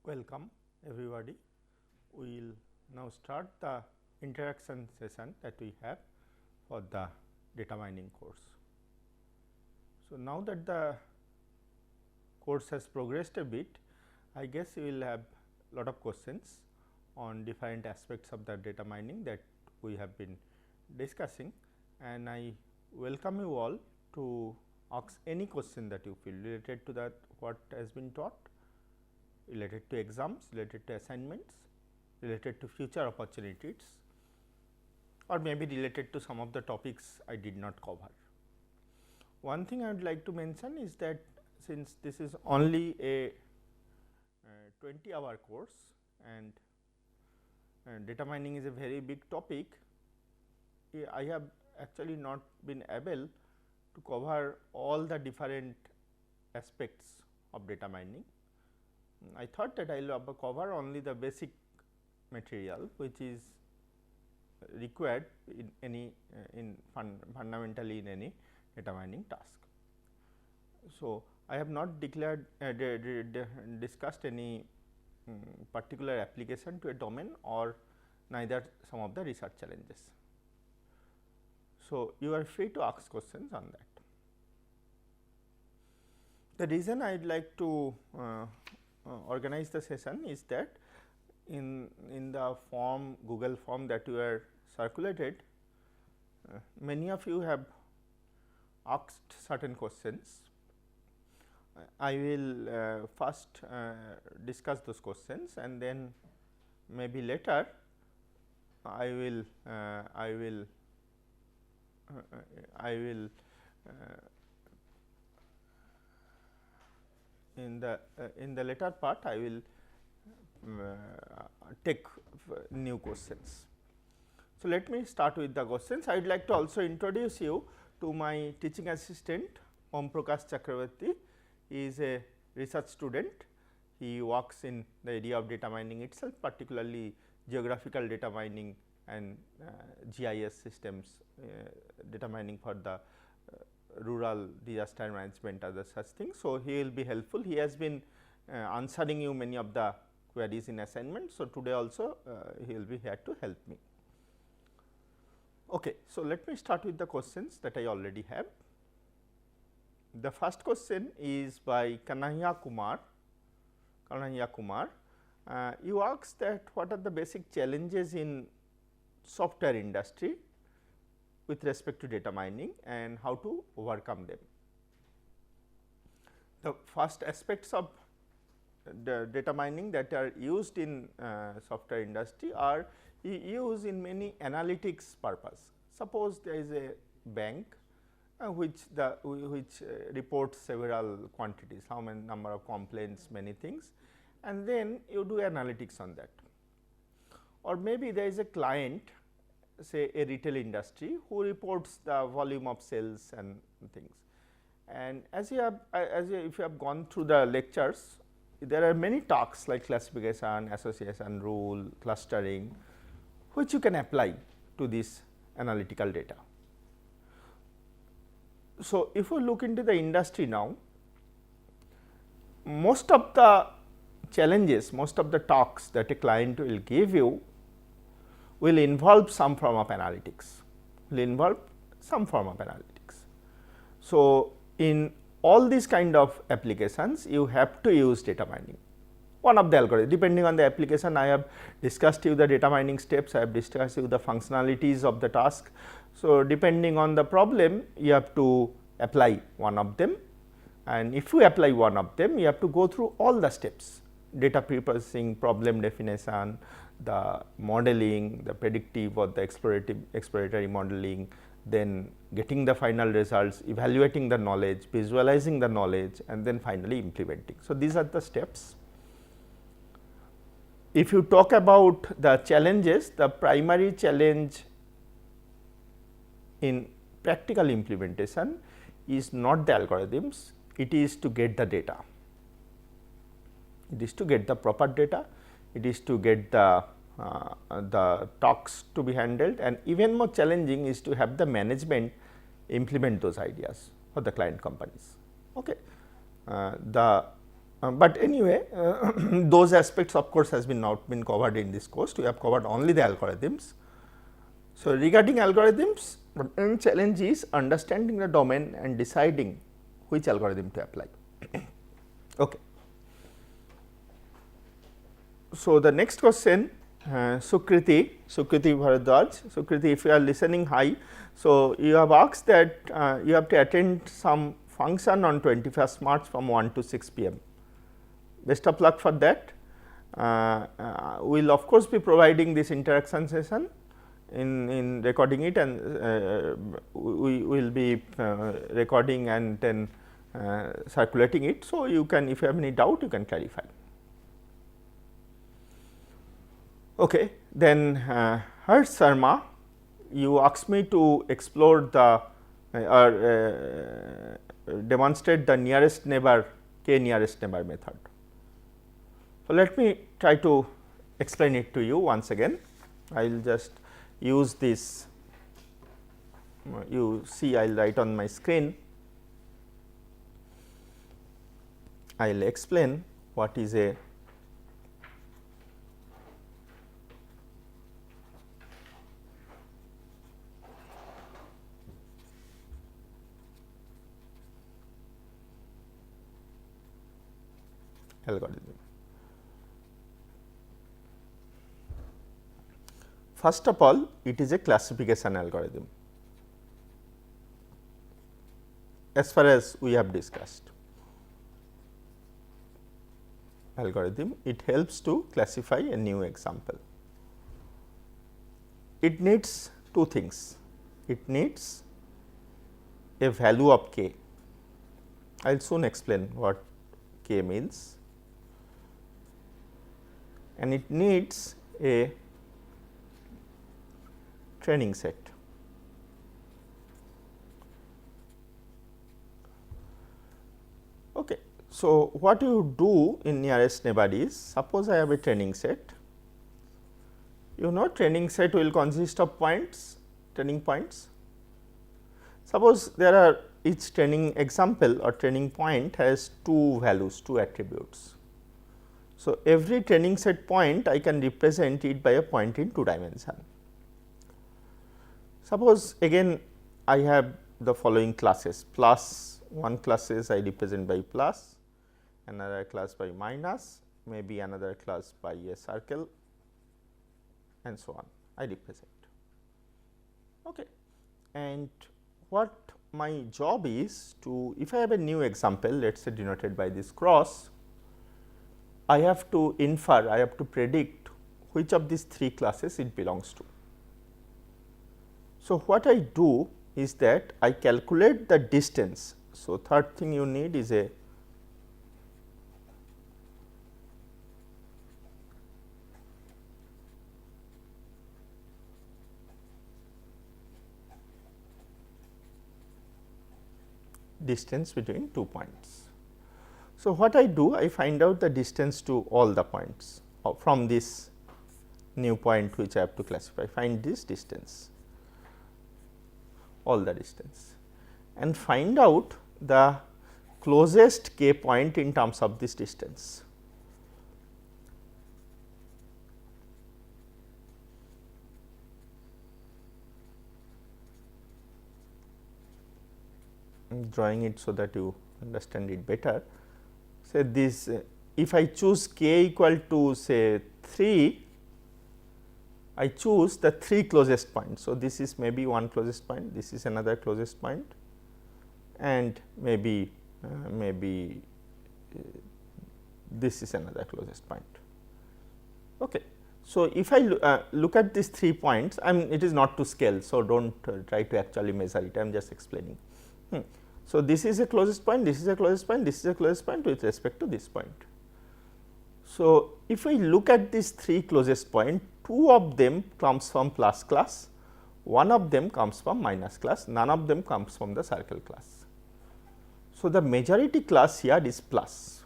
Welcome everybody. We will now start the interaction session that we have for the data mining course. So, now that the course has progressed a bit, I guess you will have lot of questions on different aspects of the data mining that we have been discussing, and I welcome you all to ask any question that you feel related to that what has been taught, related to exams, related to assignments, related to future opportunities, or maybe related to some of the topics I did not cover. One thing I would like to mention is that since this is only a 20-hour course and data mining is a very big topic, I have actually not been able to cover all the different aspects of data mining. I thought that I will cover only the basic material which is required in any fundamentally in any data mining task. So, I have not declared discussed any particular application to a domain or neither some of the research challenges. So, you are free to ask questions on that. The reason I would like to organize the session is that in the form Google form that you are circulated, many of you have asked certain questions. I will first discuss those questions and then maybe later I will in the later part I will take new questions. So, let me start with the questions. I would like to also introduce you to my teaching assistant Om Prakash Chakrabarty. He is a research student. He works in the area of data mining itself, particularly geographical data mining and GIS systems, data mining for the rural disaster management, other such things. So, he will be helpful. He has been answering you many of the queries in assignment. So, today also he will be here to help me. Okay. So, let me start with the questions that I already have. The first question is by Kanhaiya Kumar. You asked that what are the basic challenges in software industry with respect to data mining and how to overcome them. The first aspects of the data mining that are used in software industry are used in many analytics purpose. Suppose there is a bank which reports several quantities, how many number of complaints, many things, and then you do analytics on that. Or maybe there is a client, say a retail industry, who reports the volume of sales and things. And if you have gone through the lectures, there are many talks like classification, association, rule, clustering, which you can apply to this analytical data. So, if you look into the industry now, most of the challenges, most of the talks that a client will give you will involve some form of analytics, So, in all these kind of applications, you have to use data mining. One of the algorithms, depending on the application, I have discussed you the data mining steps, I have discussed you the functionalities of the task. So, depending on the problem, you have to apply one of them, and if you apply one of them, you have to go through all the steps: data pre-processing, problem definition, the modeling, the predictive or the exploratory modeling, then getting the final results, evaluating the knowledge, visualizing the knowledge, and then finally implementing. So, these are the steps. If you talk about the challenges, the primary challenge in practical implementation is not the algorithms, it is to get the data. It is to get the proper data, it is to get the talks to be handled, and even more challenging is to have the management implement those ideas for the client companies. Okay. The But anyway, those aspects of course has been not been covered in this course. We have covered only the algorithms. So, regarding algorithms, the main challenge is understanding the domain and deciding which algorithm to apply. Okay. So, the next question, Sukriti Bharadwaj. Sukriti, if you are listening, hi. So, you have asked that you have to attend some function on 21st March from 1 to 6 p.m. Best of luck for that. We will of course be providing this interaction session in recording it, and we will be recording and then circulating it. So, you can, if you have any doubt, you can clarify. Okay. Then Harsh Sharma, you asked me to explore the demonstrate the nearest neighbor k nearest neighbor method. So, let me try to explain it to you once again. I will just use this, you see I will write on my screen, I will explain what is a algorithm. First of all, it is a classification algorithm as far as we have discussed. Algorithm, it helps to classify a new example. It needs two things. It needs a value of k. I will soon explain what k means, and it needs a training set. Okay. So, what you do in nearest neighbor is, suppose I have a training set, you know training set will consist of points, training points. Suppose there are each training example or training point has two values, two attributes. So, every training set point I can represent it by a point in 2 dimension. Suppose again I have the following classes, plus one classes I represent by plus, another class by minus, maybe another class by a circle, and so on I represent. Okay. And what my job is to, if I have a new example, let us say denoted by this cross, I have to infer, I have to predict which of these 3 classes it belongs to. So, what I do is that I calculate the distance. So, third thing you need is a distance between 2 points. So, what I do, I find out the distance to all the points from this new point which I have to classify, find this distance, all the distance, and find out the closest k point in terms of this distance. I am drawing it so that you understand it better. Say this, if I choose k equal to say 3, I choose the 3 closest points. So, this is maybe one closest point, this is another closest point, and maybe this is another closest point. Okay. So, if I look at these 3 points, it is not to scale. So, do not try to actually measure it, I am just explaining. So, this is a closest point, this is a closest point, this is a closest point with respect to this point. So, if we look at these 3 closest points, 2 of them comes from plus class, 1 of them comes from minus class, none of them comes from the circle class. So, the majority class here is plus.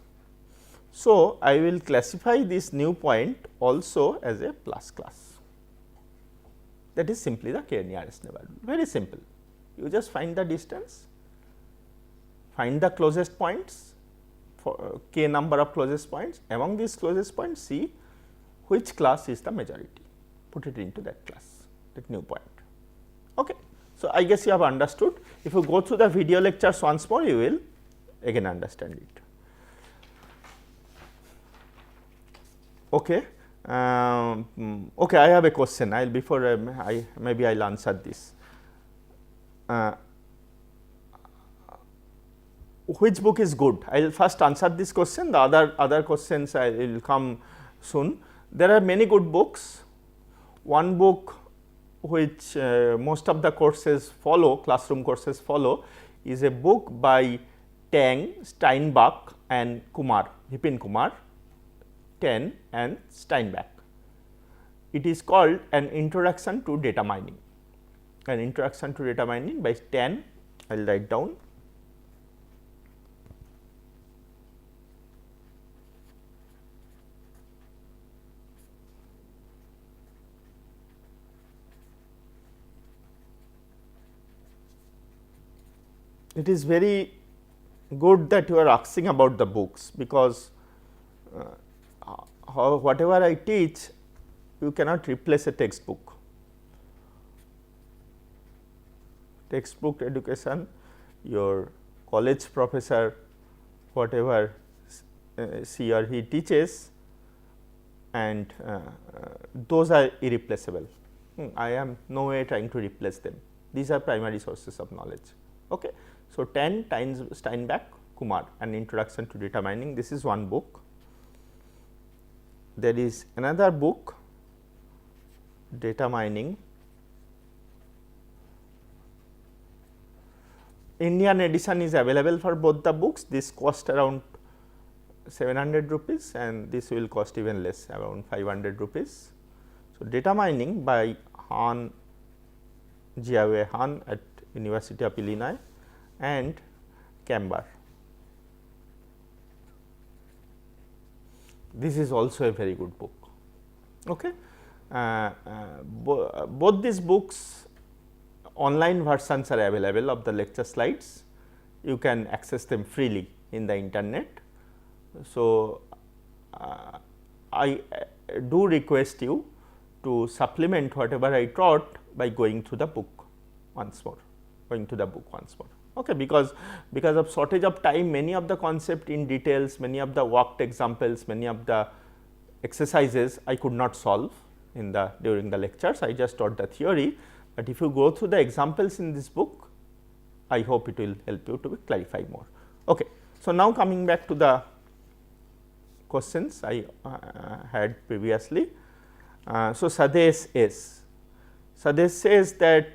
So, I will classify this new point also as a plus class. That is simply the k nearest neighbor, very simple. You just find the distance, find the closest points, for k number of closest points. Among these closest points, see which class is the majority, put it into that class, that new point. Okay. So, I guess you have understood. If you go through the video lectures once more, you will again understand it. Okay. Okay, I have a question. I will before maybe I will answer this. Which book is good? I will first answer this question. The other questions I will come soon. There are many good books. One book which most of the courses follow, classroom courses follow, is a book by Tang, Steinbach and Kumar, Vipin Kumar, Tan and Steinbach. It is called An Introduction to Data Mining. An Introduction to Data Mining by Tan. I will write down. It is very good that you are asking about the books, because whatever I teach, you cannot replace a textbook. Textbook education, your college professor, whatever she or he teaches, and those are irreplaceable. I am no way trying to replace them. These are primary sources of knowledge. Okay. So, Tan, Steinbach, Kumar, An Introduction to Data Mining. This is one book. There is another book, Data Mining. Indian edition is available for both the books. This cost around 700 rupees and this will cost even less, around 500 rupees. So, Data Mining by Han, Jiawei Han at University of Illinois and Camber. This is also a very good book. Okay. Both these books, online versions are available of the lecture slides. You can access them freely in the internet. So, I do request you to supplement whatever I taught by going through the book once more, Okay, because of shortage of time, many of the concept in details, many of the worked examples, many of the exercises I could not solve in the during the lectures. I just taught the theory, but if you go through the examples in this book, I hope it will help you to clarify more. Okay. So, now coming back to the questions I had previously. So, Sadesh says that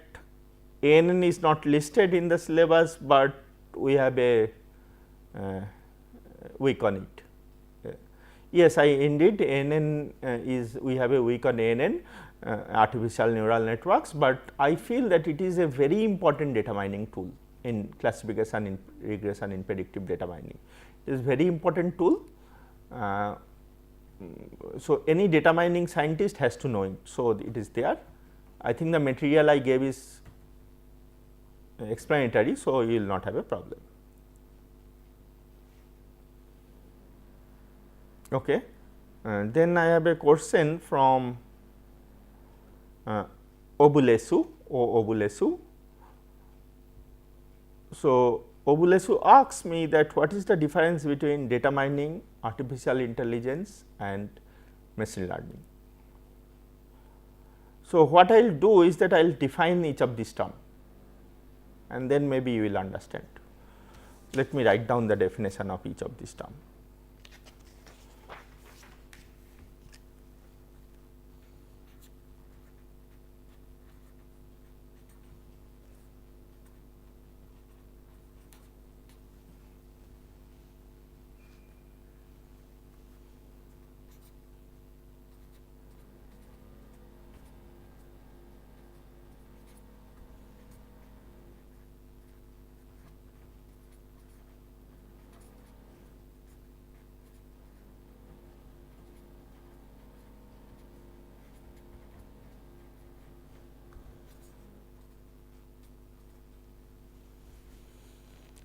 ANN is not listed in the syllabus, but we have a week on it. Yes, indeed ANN is, we have a week on ANN, artificial neural networks, but I feel that it is a very important data mining tool in classification, in regression, in predictive data mining. It is very important tool. So, any data mining scientist has to know it. So, it is there. I think the material I gave is explanatory. So, you will not have a problem. Okay. Then I have a question from Obulesu. So, Obulesu asks me that what is the difference between data mining, artificial intelligence and machine learning. So, what I will do is that I will define each of these terms and then maybe you will understand. Let me write down the definition of each of these terms.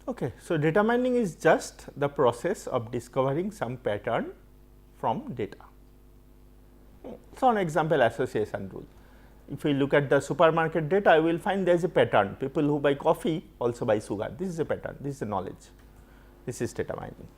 Okay. So, data mining is just the process of discovering some pattern from data. So, an example association rule. If we look at the supermarket data, I will find there is a pattern. People who buy coffee also buy sugar. This is a pattern. This is a knowledge. This is data mining.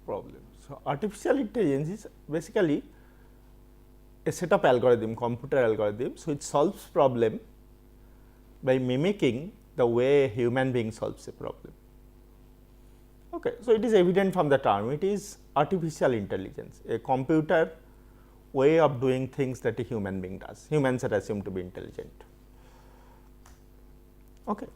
Problem. So, artificial intelligence is basically a set of algorithm, computer algorithms which solves problem by mimicking the way human being solves a problem. Okay. So, it is evident from the term, it is artificial intelligence, a computer way of doing things that a human being does. Humans are assumed to be intelligent. Okay.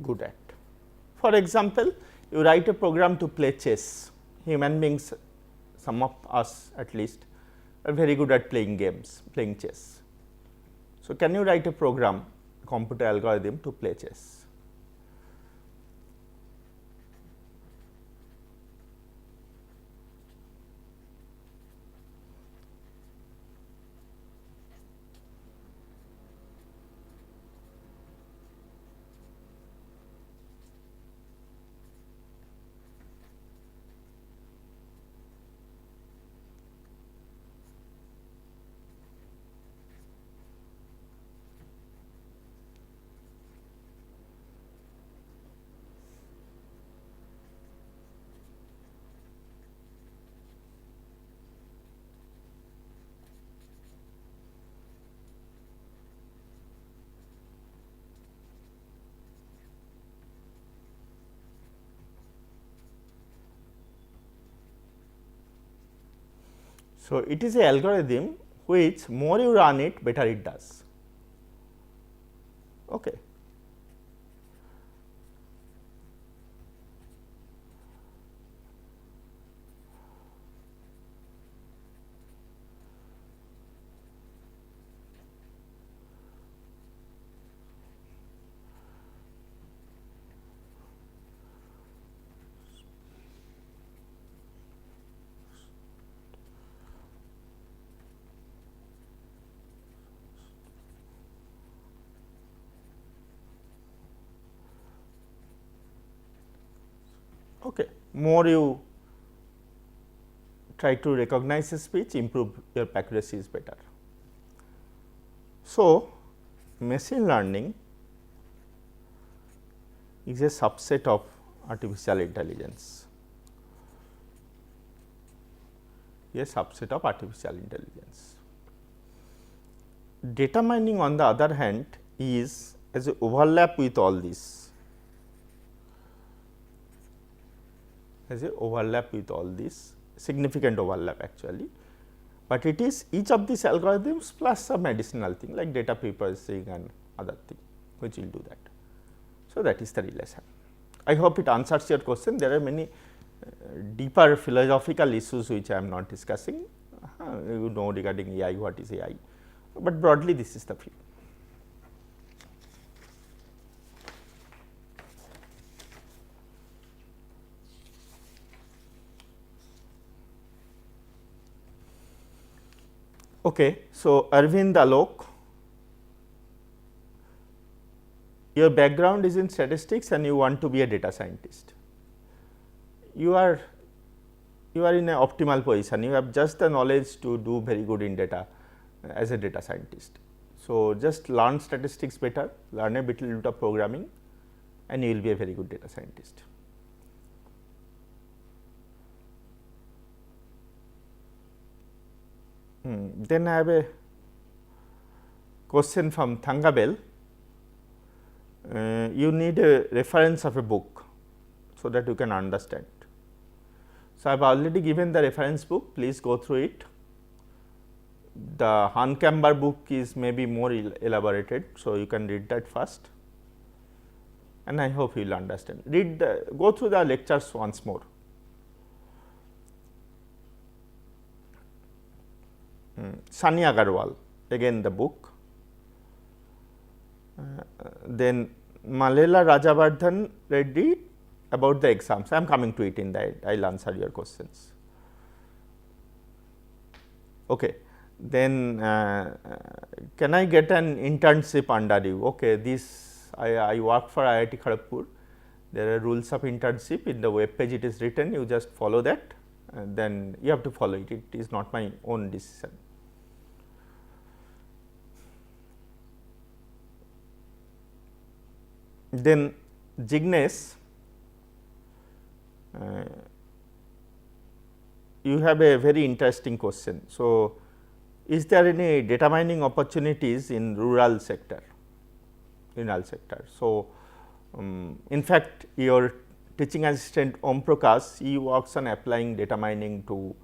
Good at. For example, you write a program to play chess. Human beings, some of us at least, are very good at playing games, playing chess. So, can you write a program, computer algorithm to play chess? So, it is a algorithm which more you run it, better it does. Okay. Okay. More you try to recognize a speech, improve your accuracy is better. So, machine learning is a subset of artificial intelligence, a subset of artificial intelligence. Data mining on the other hand is as a overlap with all this, significant overlap actually, but it is each of these algorithms plus some additional thing like data preprocessing and other thing which will do that. So, that is the relation. I hope it answers your question. There are many deeper philosophical issues which I am not discussing, you know, regarding AI, what is AI, but broadly this is the view. Okay, so Arvind Alok, your background is in statistics and you want to be a data scientist. You are in an optimal position. You have just the knowledge to do very good in data as a data scientist. So, just learn statistics better, learn a little bit of programming, and you will be a very good data scientist. Then I have a question from Thangabel. You need a reference of a book so that you can understand. So, I have already given the reference book, please go through it. The Hankamber book is maybe more elaborated, so you can read that first, and I hope you will understand. Go through the lectures once more. Sunny Agarwal, again the book. Then Malela Rajavardhan Reddy, about the exams. I am coming to it in that, I will answer your questions. Okay. Then can I get an internship under you? Okay, this I work for IIT Kharagpur. There are rules of internship in the web page, it is written, you just follow that, and then you have to follow it. It is not my own decision. Then Jignesh, you have a very interesting question. So, is there any data mining opportunities in rural sector? So, in fact, your teaching assistant Om Prakash, he works on applying data mining to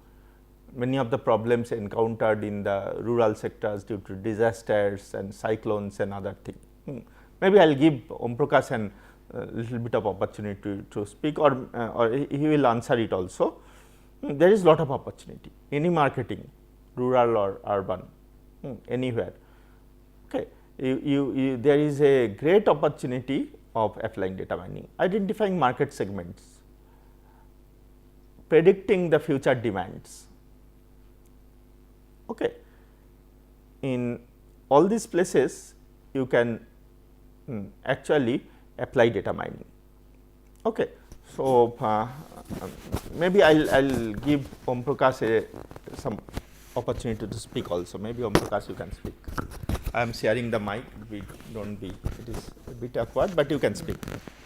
many of the problems encountered in the rural sectors due to disasters and cyclones and other things. Maybe I will give Om Prakash a little bit of opportunity to speak, or he will answer it also. There is lot of opportunity, any marketing, rural or urban, anywhere. Okay. There is a great opportunity of applying data mining, identifying market segments, predicting the future demands. Okay. In all these places, you can actually apply data mining. Okay. So, maybe I will give Om Prakash some opportunity to speak also. Maybe Om Prakash, you can speak. I am sharing the mic, it is a bit awkward, but you can speak.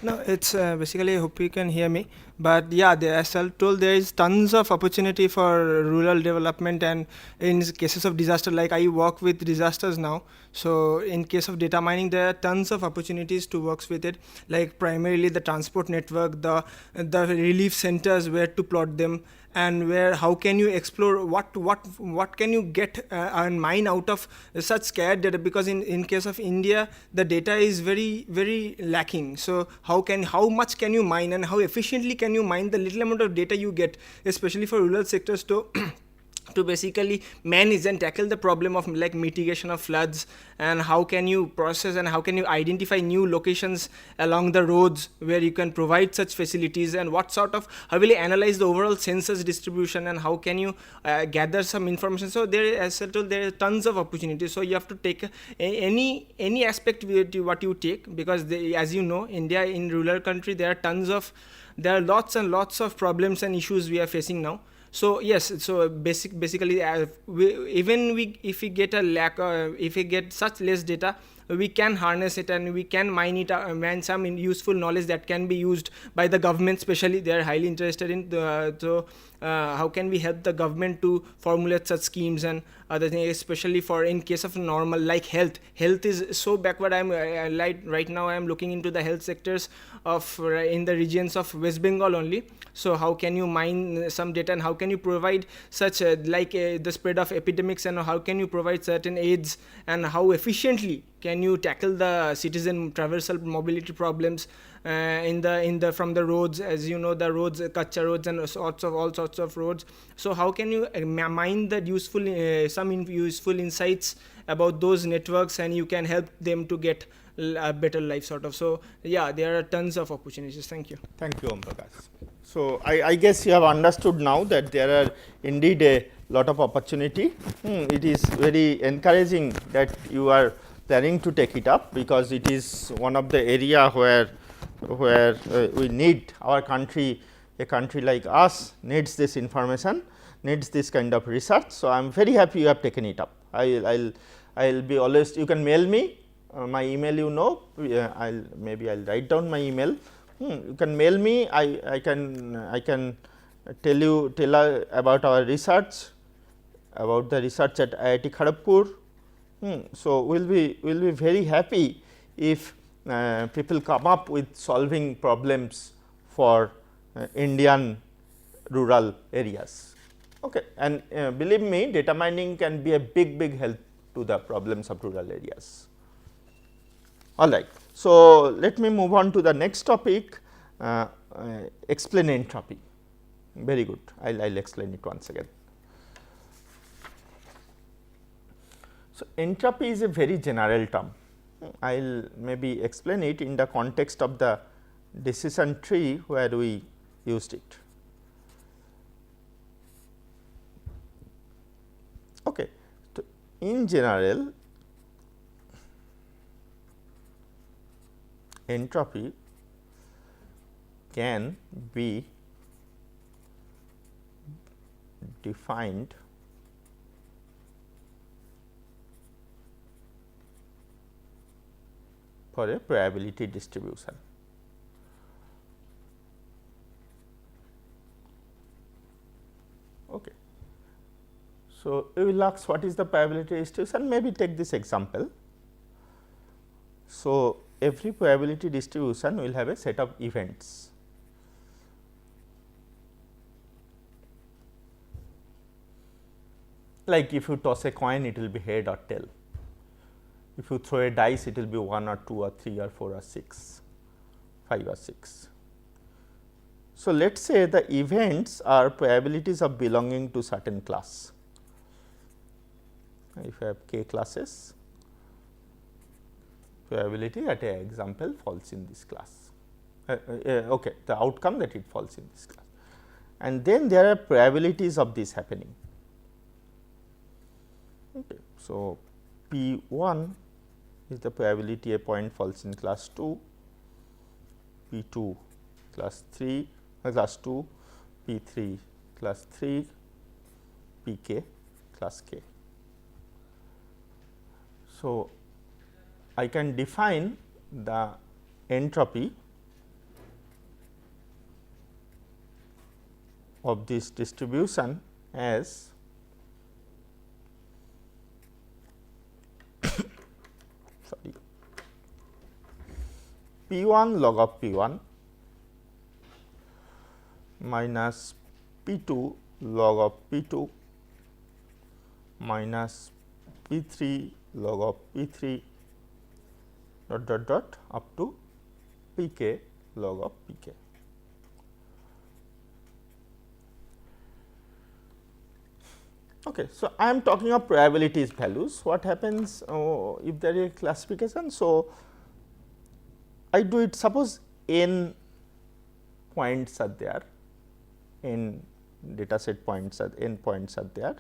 No, it's basically, I hope you can hear me. But yeah, as I told, there is tons of opportunity for rural development, and in cases of disaster, like I work with disasters now. So in case of data mining, there are tons of opportunities to work with it, like primarily the transport network, the relief centers, where to plot them, and how can you explore what can you get and mine out of such scarce data, because in case of India, the data is very, very lacking. So how much can you mine, and how efficiently can you mine the little amount of data you get, especially for rural sectors, to basically manage and tackle the problem of like mitigation of floods, and how can you process and how can you identify new locations along the roads where you can provide such facilities, and how will you analyze the overall census distribution, and how can you gather some information. So there, as I told, there are tons of opportunities. So you have to take any aspect what you take, because as you know, India in rural country, there are lots and lots of problems and issues we are facing now. So yes, so basically, if we get if we get such less data, we can harness it and we can mine some useful knowledge that can be used by the government, especially they are highly interested in. How can we help the government to formulate such schemes and other things, especially for in case of normal like health. Health is so backward. Right now I am looking into the health sectors in the regions of West Bengal only. So how can you mine some data, and how can you provide such the spread of epidemics, and how can you provide certain aids, and how efficiently can you tackle the citizen traversal mobility problems from the roads, as you know, the roads, Kacha roads and all sorts of roads. So how can you mine the some useful insights about those networks, and you can help them to get a better life sort of. So yeah, there are tons of opportunities. Thank you. Thank you, Om Prakash. So, I guess you have understood now that there are indeed a lot of opportunity. It is very encouraging that you are planning to take it up, because it is one of the area where we need our country, a country like us needs this information, needs this kind of research. So, I am very happy you have taken it up. I will be always, you can mail me my email, you know, I will write down my email. You can mail me, I can tell about our research, about the research at IIT Kharagpur. So, we will be very happy if people come up with solving problems for Indian rural areas. Okay. And believe me, data mining can be a big help to the problems of rural areas. All right. So, let me move on to the next topic, explain entropy. Very good, I will explain it once again. So, entropy is a very general term. I will maybe explain it in the context of the decision tree where we used it. Okay. So, in general, entropy can be defined for a probability distribution. Okay. So, we will ask what is the probability distribution, maybe take this example. So, every probability distribution will have a set of events. Like if you toss a coin, it will be head or tail. If you throw a dice, it will be 1 or 2 or 3 or 4 or 6, 5 or 6. So, let us say the events are probabilities of belonging to certain class. If you have k classes, probability that a example falls in this class, okay, the outcome that it falls in this class. And then there are probabilities of this happening. Okay. So, P 1 is the probability a point falls in class 2, P 2 class 3 class 2, P 3 class 3, P k class k. So, I can define the entropy of this distribution as sorry, P 1 log of P 1 minus P 2 log of P 2 minus P 3 log of P 3 dot up to P k log of P k. Okay. So, I am talking of probabilities values. What happens if there is a classification? So, I do it, suppose n points are there, n data set points are, n points are there,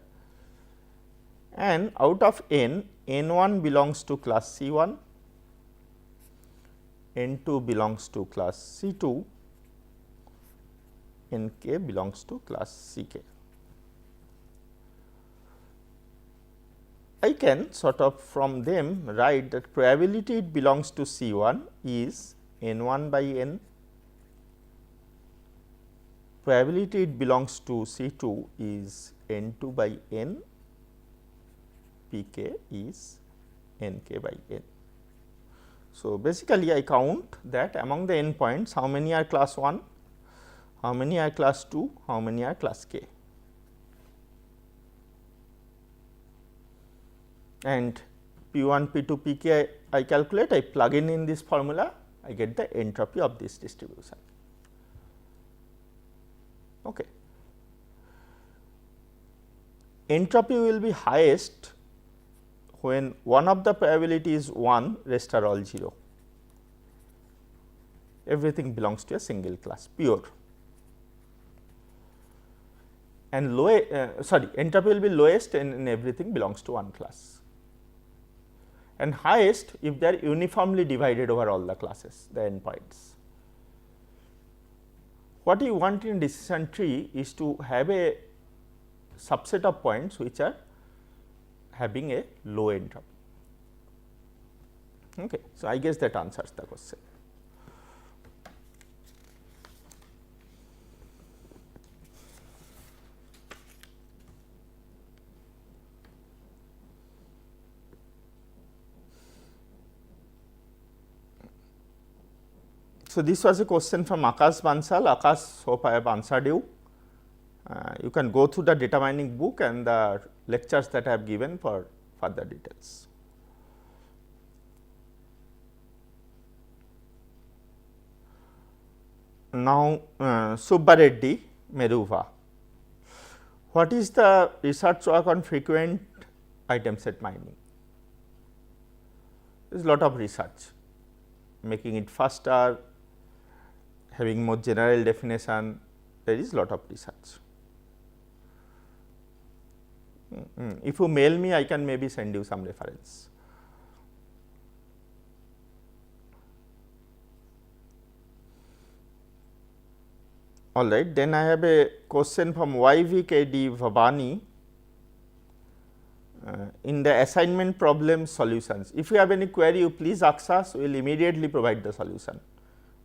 and out of n, n1 belongs to class C1, n2 belongs to class C2, nk belongs to class Ck. I can sort of from them write that probability it belongs to C1 is n1 by n, probability it belongs to C2 is n2 by n, Pk is nk by n. So, basically I count that among the n points how many are class 1, how many are class 2, how many are class k. And P 1, P 2, P k I calculate, I plug in this formula, I get the entropy of this distribution. Okay. Entropy will be highest when one of the probability is 1, rest are all 0. Everything belongs to a single class, pure. and entropy will be lowest in everything belongs to one class, and highest if they are uniformly divided over all the classes, the endpoints. What you want in decision tree is to have a subset of points which are having a low entropy. Okay. So, I guess that answers the question. So, this was a question from Akash Bansal. Akash, hope I have answered you. You can go through the data mining book and the lectures that I have given for further details. Now, Subba Reddy, Meruva. What is the research work on frequent item set mining? There is lot of research, making it faster, having more general definition, there is lot of research. If you mail me, I can maybe send you some reference. All right, then I have a question from YVKD Vabani. In the assignment problem solutions, if you have any query, you please ask us, we will immediately provide the solution,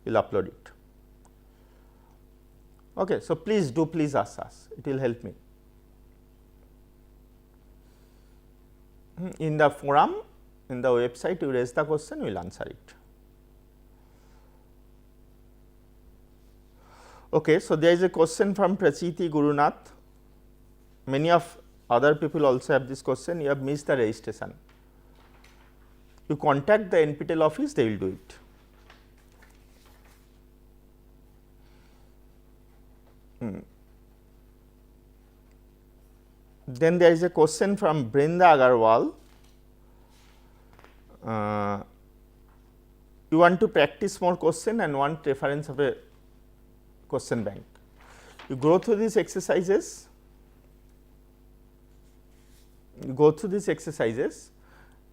we will upload it. Okay, so please ask us, it will help me. In the forum, in the website, you raise the question, we will answer it. Okay, so there is a question from Prachiti Gurunath. Many of other people also have this question, you have missed the registration. You contact the NPTEL office, they will do it. Then there is a question from Brinda Agarwal. You want to practice more question and want reference of a question bank. You go through these exercises,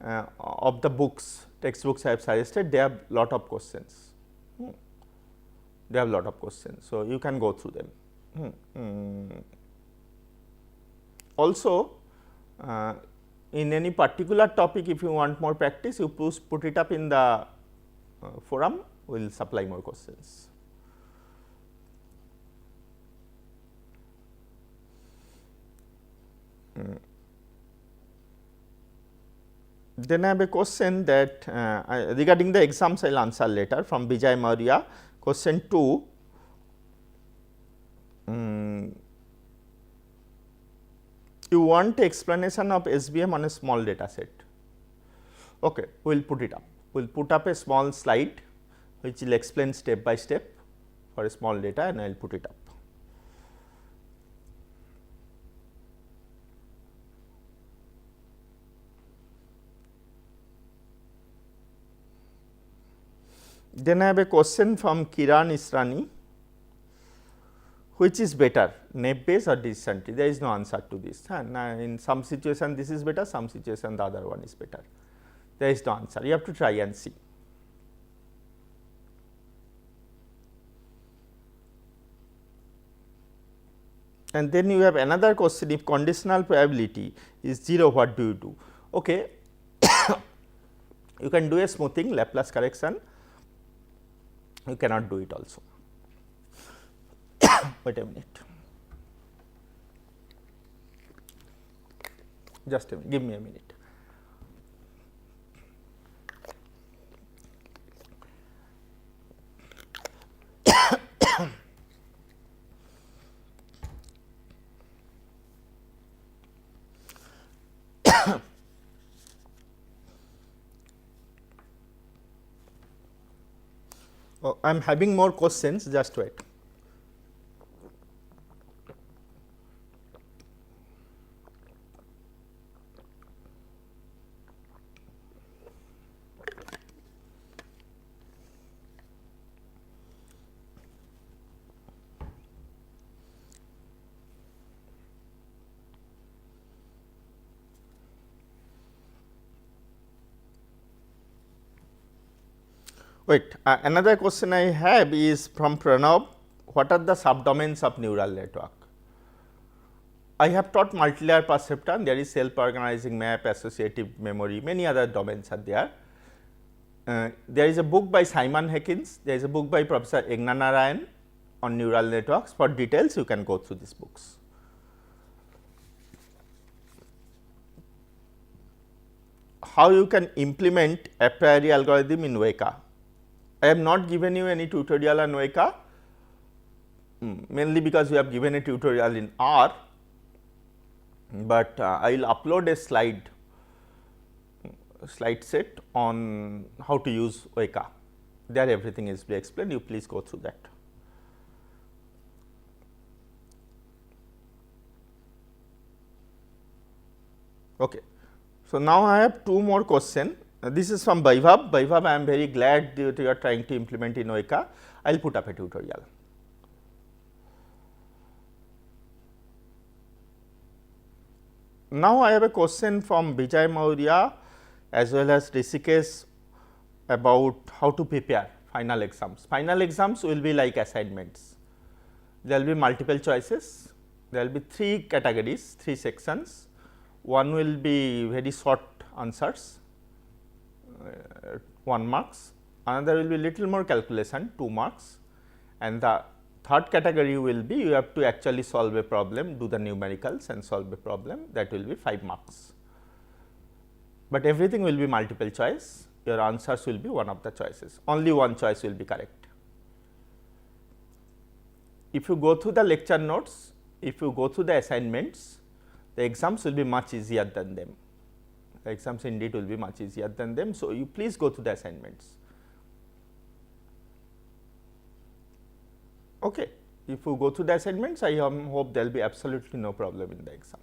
of the books, textbooks I have suggested, they have lot of questions. So, you can go through them. Also, in any particular topic, if you want more practice, you put it up in the forum, we will supply more questions. Then I have a question that regarding the exams I will answer later from Vijay Maurya. Question 2, you want explanation of SVM on a small data set. Okay, we will put it up. We will put up a small slide which will explain step by step for a small data, and I will put it up. Then I have a question from Kiran Israni. Which is better, naive Bayes or decision tree? There is no answer to this. In some situation this is better, some situation the other one is better. There is no answer, you have to try and see. And then you have another question, if conditional probability is 0, what do you do? Okay. You can do a smoothing, Laplace correction, you cannot do it also. Wait a minute, just a minute, give me a minute. Oh, I am having more questions, just wait. Wait, another question I have is from Pranav. What are the subdomains of neural network? I have taught multilayer perceptron, there is self-organizing map, associative memory, many other domains are there. There is a book by Simon Hekins, there is a book by Professor Egnanarayan on neural networks. For details, you can go through these books. How you can implement a priori algorithm in Weka? I have not given you any tutorial on Weka, mainly because we have given a tutorial in R, but I will upload a slide set on how to use Weka. There everything is explained, you please go through that. Okay. So, now I have two more questions. This is from Vaibhav. Vaibhav, I am very glad that you are trying to implement in Weka. I will put up a tutorial. Now, I have a question from Vijay Maurya as well as Rishikesh about how to prepare final exams. Final exams will be like assignments. There will be multiple choices. There will be three categories, three sections. One will be very short answers, 1 marks. Another will be little more calculation, 2 marks. And the third category will be you have to actually solve a problem, do the numericals and solve a problem, that will be 5 marks. But everything will be multiple choice, your answers will be one of the choices, only one choice will be correct. If you go through the lecture notes, if you go through the assignments, the exams will be much easier than them. The exams indeed will be much easier than them. So, you please go through the assignments. Okay. If you go through the assignments, I hope there will be absolutely no problem in the exam.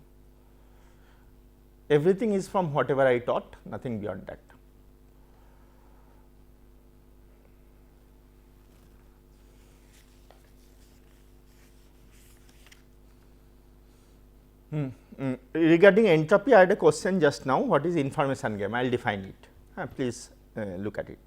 Everything is from whatever I taught, nothing beyond that. Regarding entropy, I had a question just now. What is information game? I will define it. Please look at it.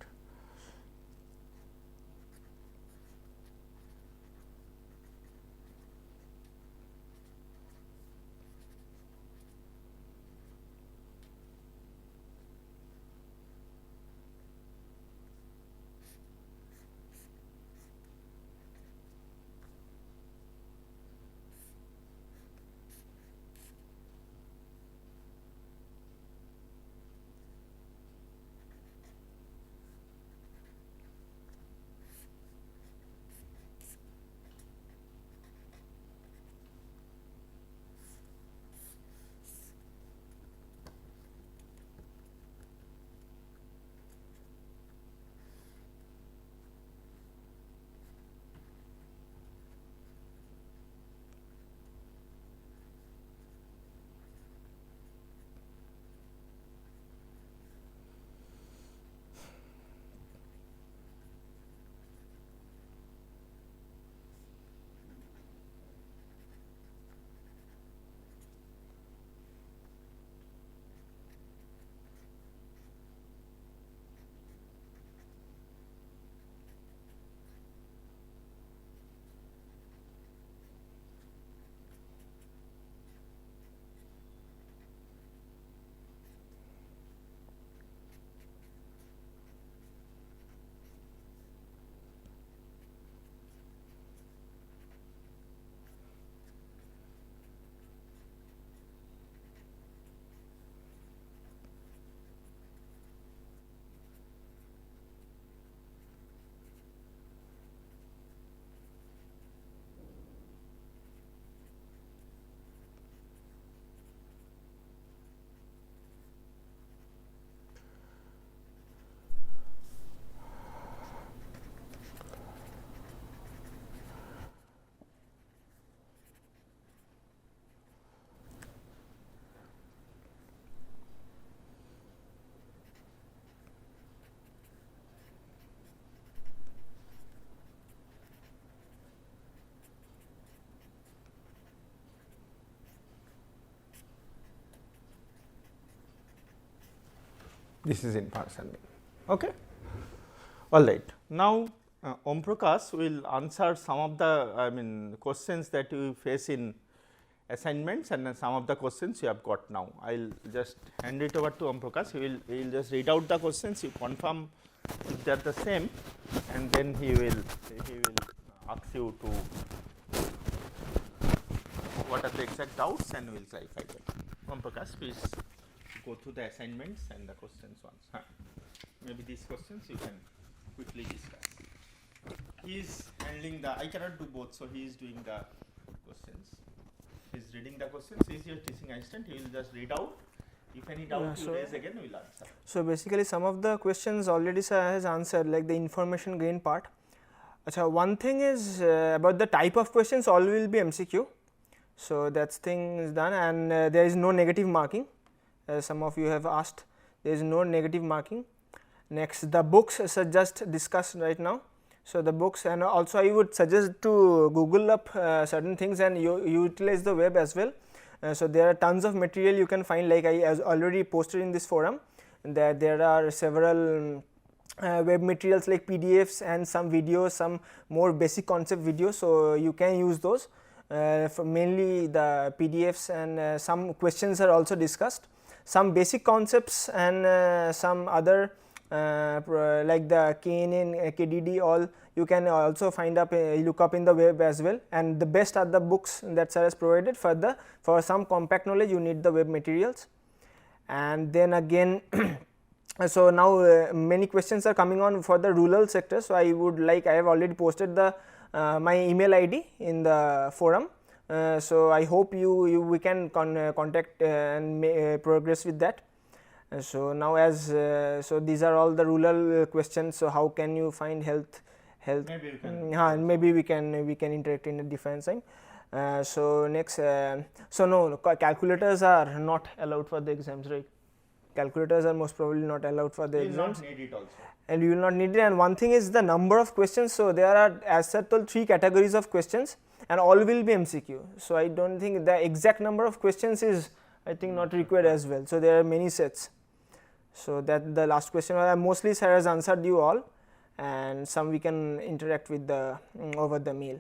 This is information game. Okay. All right. Now, Om Prakash will answer some of the questions that you face in assignments and some of the questions you have got now. I will just hand it over to Om Prakash. He will just read out the questions, you confirm if they are the same, and then he will ask you to what are the exact doubts, and we will clarify them. Om Prakash, please go through the assignments and the questions once. Maybe these questions you can quickly discuss. He is handling the, I cannot do both, so he is doing the questions. He is reading the questions, he is your teaching assistant, he will just read out. If any doubt you raise again, we will answer. So basically some of the questions already sir has answered, like the information gain part. Achha, one thing is about the type of questions, all will be MCQ. So that thing is done, and there is no negative marking, as some of you have asked, there is no negative marking. Next, the books are just discussed right now. So the books, and also I would suggest to Google up certain things and you utilize the web as well. So there are tons of material you can find, like I has already posted in this forum, that there are several web materials like PDFs and some videos, some more basic concept videos. So you can use those for mainly the PDFs, and some questions are also discussed, some basic concepts and some other like the KNN, KDD, all you can also find up, look up in the web as well. And the best are the books that sir has provided. For some compact knowledge you need the web materials. And then again so now many questions are coming on for the rural sector. So I would like, I have already posted the my email ID in the forum. So I hope we can contact and progress with that. So now as so these are all the rural questions. So how can you find health? Maybe we can. Maybe we can interact in a different time. So next, so no, calculators are not allowed for the exams, right? Calculators are most probably not allowed for the exams. You will not need it also. And you will not need it. And one thing is the number of questions. So there are, as sir told, 3 categories of questions, and all will be MCQ. So I don't think the exact number of questions is, I think, not required as well. So there are many sets. So that the last question, mostly sir has answered you all, and some we can interact with the over the mail.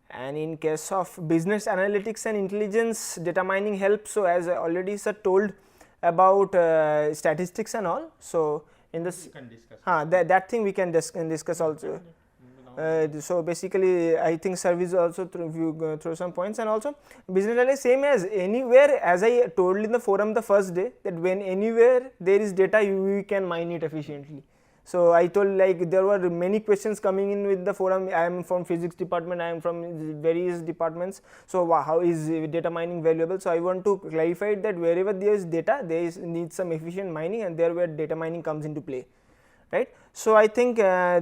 And in case of business analytics and intelligence, data mining helps. So as I already sir told about statistics and all. So in this, you can discuss. That thing we can discuss also. So basically I think service also through some points, and also business analysis same as anywhere, as I told in the forum the first day, that when anywhere there is data you can mine it efficiently. So I told, like, there were many questions coming in with the forum. I am from physics department, I am from various departments. So how is data mining valuable? So I want to clarify that wherever there is data, there needs some efficient mining, and there where data mining comes into play, right? So I think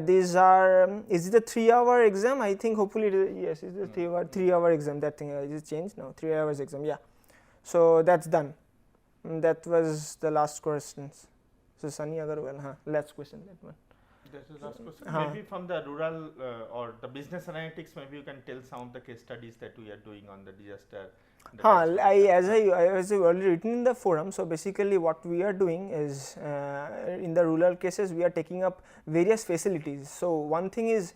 these are, is it a 3-hour exam? I think hopefully yes, it's a 3-hour exam. That thing is changed now, 3 hours exam, yeah. So that's done. That was the last questions. So Sunny Agarwal, last question, that one. That's the last question. Maybe from the rural or the business analytics, maybe you can tell some of the case studies that we are doing on the disaster. As I already written in the forum. So basically what we are doing is in the rural cases we are taking up various facilities. So one thing is,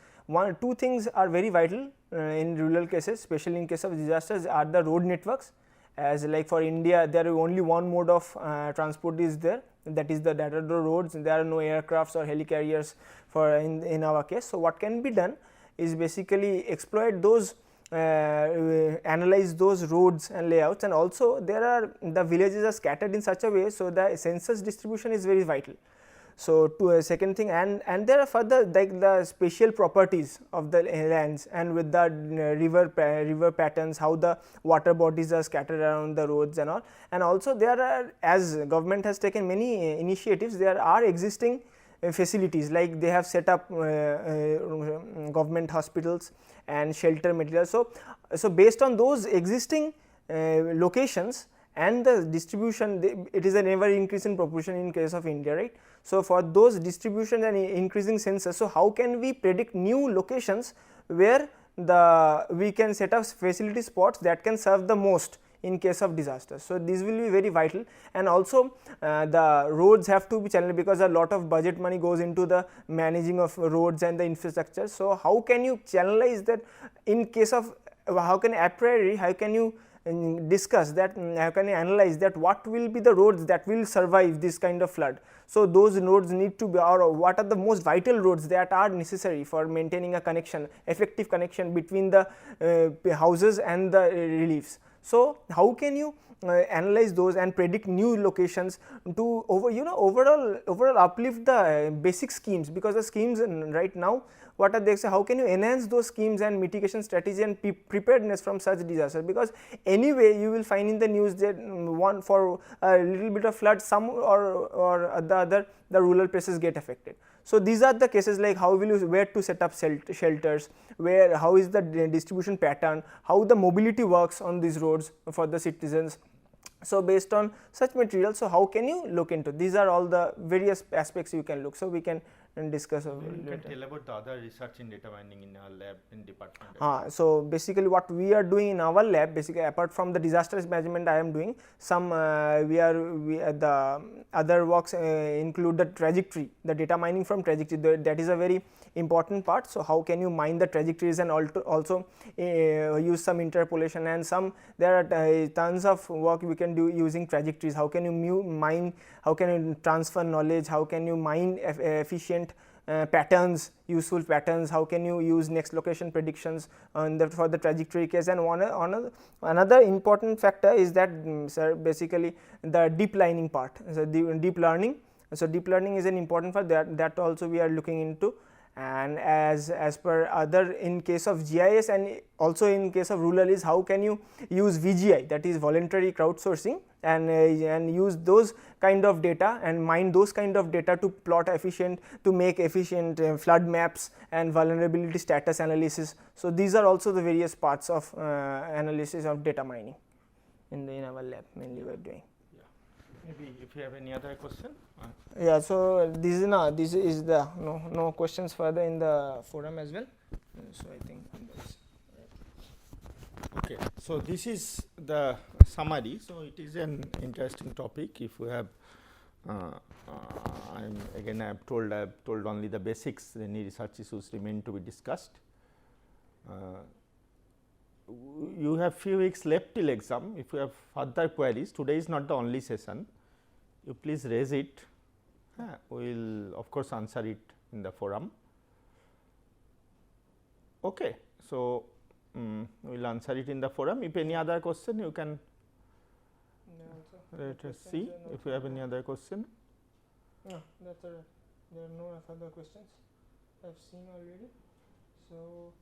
two things are very vital in rural cases, especially in case of disasters, are the road networks. As like for India, there is only one mode of transport is there, that is the data roads. There are no aircrafts or helicarriers for in our case. So what can be done is basically exploit those, analyze those roads and layouts, and also there are, the villages are scattered in such a way, so the census distribution is very vital. So to a second thing, and there are further, like the spatial properties of the lands, and with the river patterns, how the water bodies are scattered around the roads and all. And also there are, as government has taken many initiatives, there are existing facilities, like they have set up government hospitals and shelter materials. So based on those existing locations and the distribution, it is an ever increasing proportion in case of India, right? So for those distribution and increasing census, so how can we predict new locations where we can set up facility spots that can serve the most in case of disasters. So, this will be very vital, and also the roads have to be channeled, because a lot of budget money goes into the managing of roads and the infrastructure. So, how can you channelize that in case of, how can a priori, how can you discuss that, how can you analyze that what will be the roads that will survive this kind of flood. So, those roads need to be, or what are the most vital roads that are necessary for maintaining a connection, effective connection between the houses and the reliefs. So, how can you analyze those and predict new locations to overall uplift the basic schemes, because the schemes right now, what are they say, how can you enhance those schemes and mitigation strategy and preparedness from such disasters, because anyway you will find in the news that one for a little bit of flood, some or the other, the rural places get affected. So, these are the cases like how will you, where to set up shelters, where, how is the distribution pattern, how the mobility works on these roads for the citizens. So, based on such material, so how can you look into, these are all the various aspects you can look. So, we can discuss over you later. Can tell about the other research in data mining in our lab in department. So, basically what we are doing in our lab, basically apart from the disaster risk management, I am doing some the other works include the trajectory, the data mining from trajectory, that is a very important part. So, how can you mine the trajectories and also use some interpolation, and some there are tons of work we can do using trajectories. How can you mine, how can you transfer knowledge, how can you mine efficient patterns, useful patterns, how can you use next location predictions for the trajectory case. And another important factor is that sir, basically the deep learning part. So, deep learning. So, deep learning is an important part, that also we are looking into. And as per other, in case of GIS and also in case of rural, is how can you use VGI, that is voluntary crowdsourcing, and use those kind of data and mine those kind of data to plot efficient, to make efficient flood maps and vulnerability status analysis. So, these are also the various parts of analysis of data mining in our lab mainly we are doing. Maybe if you have any other question. Yeah, so this is the no questions further in the forum as well. So, I think okay. So, this is the summary. So, it is an interesting topic. If you have I have told only the basics, any research issues remain to be discussed. You have few weeks left till exam. If you have further queries, today is not the only session. You please raise it. We will of course answer it in the forum. Okay. So, we will answer it in the forum. If any other question, you can let us see if you have any other question. No, that's all right. There are no further questions I have seen already. So,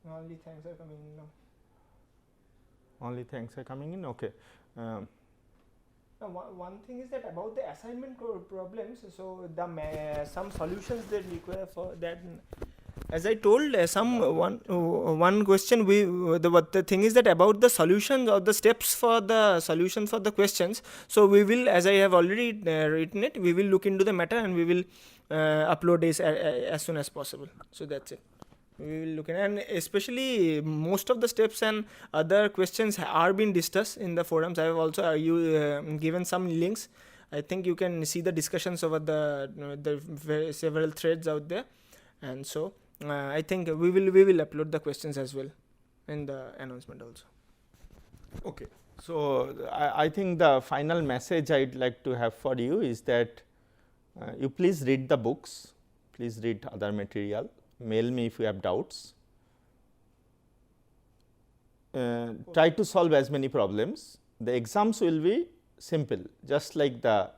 only thanks are coming in now. Only thanks are coming in. Okay. Now, one thing is that about the assignment problems, so the some solutions that require for that. As I told, one question the thing is that about the solutions or the steps for the solution for the questions. So, we will, as I have already written it, we will look into the matter and we will upload this as soon as possible. So, that's it. We will look at, and especially most of the steps and other questions are being discussed in the forums. I have also given some links. I think you can see the discussions over the several threads out there, and so I think we will upload the questions as well in the announcement also. Okay. So, I think the final message I would like to have for you is that you please read the books, please read other material. Mail me if you have doubts. Try to solve as many problems. The exams will be simple, just like the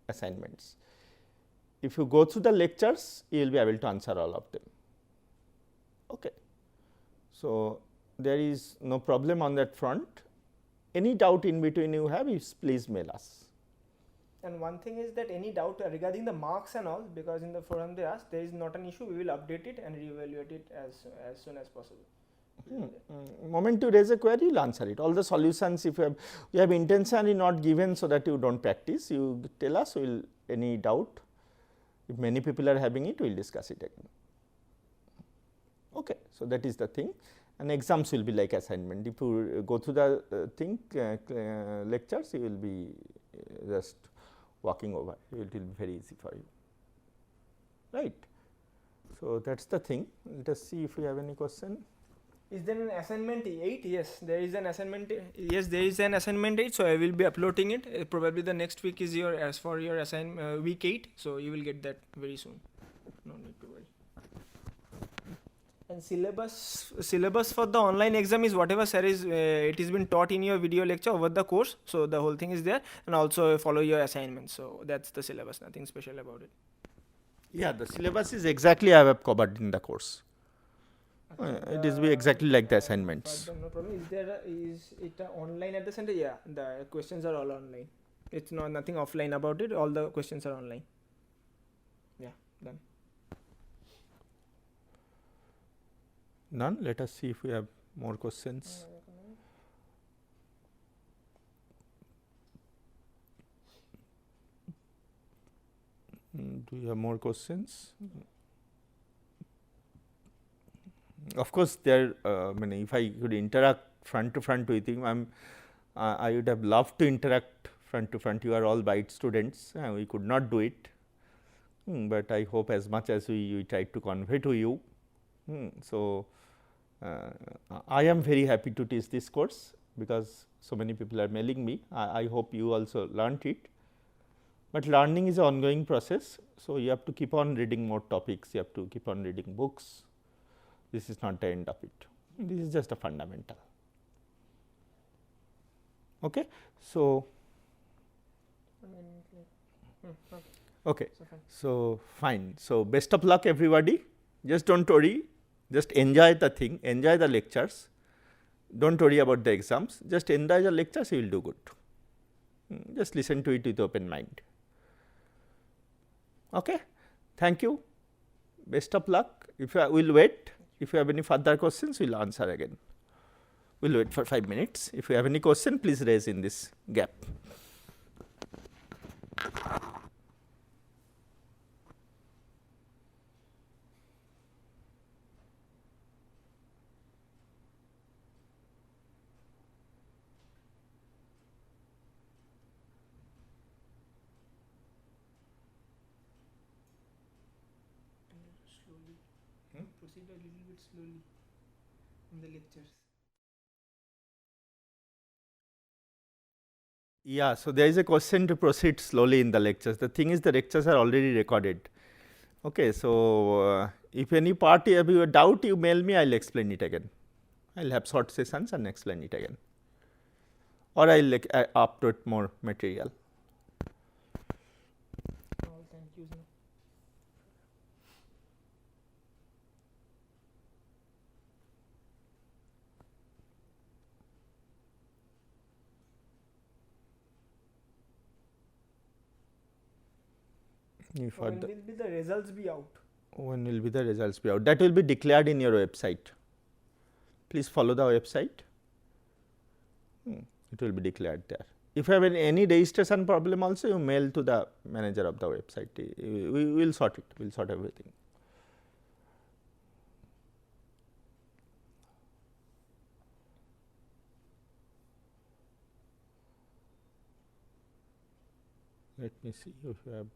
assignments. If you go through the lectures, you will be able to answer all of them. Okay. So, there is no problem on that front. Any doubt in between you have, please mail us. And one thing is that any doubt regarding the marks and all, because in the forum they asked, there is not an issue, we will update it and reevaluate it as soon as possible. Moment you raise a query, you will answer it. All the solutions, if you have intentionally not given so that you do not practice, you tell us, we will, any doubt, if many people are having it, we will discuss it again. Okay. So, that is the thing, and exams will be like assignment. If you go through the lectures, you will be just walking over, it will be very easy for you, right. So, that is the thing. Let us see if we have any question. Is there an assignment 8? Yes, there is an assignment. Yes, there is an assignment 8. So I will be uploading it. Probably the next week is your assignment week 8. So you will get that very soon. No need to worry. And syllabus for the online exam is whatever sir is it has been taught in your video lecture over the course. So the whole thing is there, and also follow your assignments. So that's the syllabus. Nothing special about it. Yeah, the syllabus is exactly I have covered in the course. It is be exactly like the assignments. No problem. Is it online at the center? Yeah, the questions are all online. It's nothing offline about it. All the questions are online. Yeah, done. None. Let us see if we have more questions. Do you have more questions? Of course, there. If I could interact front to front with him, I would have loved to interact front to front. You are all bright students. We could not do it, but I hope as much as we tried to convey to you. So, I am very happy to teach this course because so many people are mailing me. I hope you also learnt it. But learning is an ongoing process. So, you have to keep on reading more topics. You have to keep on reading books. This is not the end of it. This is just a fundamental. Okay. So, okay. So, fine. So, best of luck everybody. Just do not worry. Just enjoy the thing. Enjoy the lectures. Do not worry about the exams. Just enjoy the lectures. You will do good. Just listen to it with open mind. Okay. Thank you. Best of luck. If we will wait. If you have any further questions, we will answer again. We will wait for 5 minutes. If you have any question, please raise in this gap. Proceed a little bit slowly in the lectures. Yeah, so there is a question to proceed slowly in the lectures. The thing is, the lectures are already recorded. Okay, so if any part you have a doubt, you mail me, I will explain it again. I will have short sessions and explain it again. Or I will upload more material. Thank you, sir. When will the results be out? When will be the results be out? That will be declared in your website. Please follow the website. It will be declared there. If you have any registration problem also, you mail to the manager of the website. We will sort it. We will sort everything. Let me see if you have.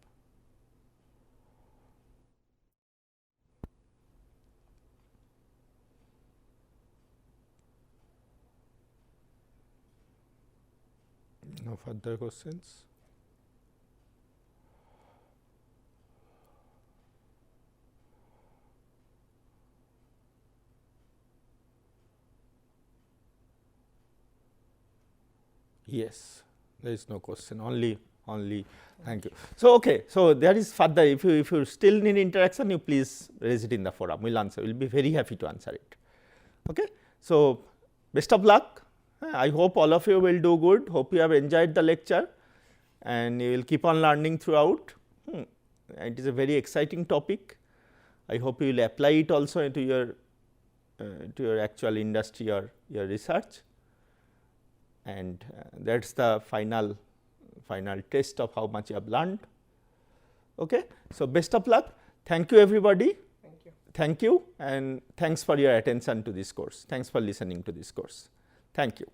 No further questions. Yes, there is no question. Only. Thank you. So, okay. So, there is further. If you still need interaction, you please raise it in the forum. We'll answer. We'll be very happy to answer it. Okay. So, best of luck. I hope all of you will do good. Hope you have enjoyed the lecture, and you will keep on learning throughout. It is a very exciting topic. I hope you will apply it also into your actual industry or your research. And that's the final test of how much you have learned. Okay. So, best of luck. Thank you everybody. Thank you. thank you, and thanks for your attention to this course. Thanks for listening to this course. Thank you.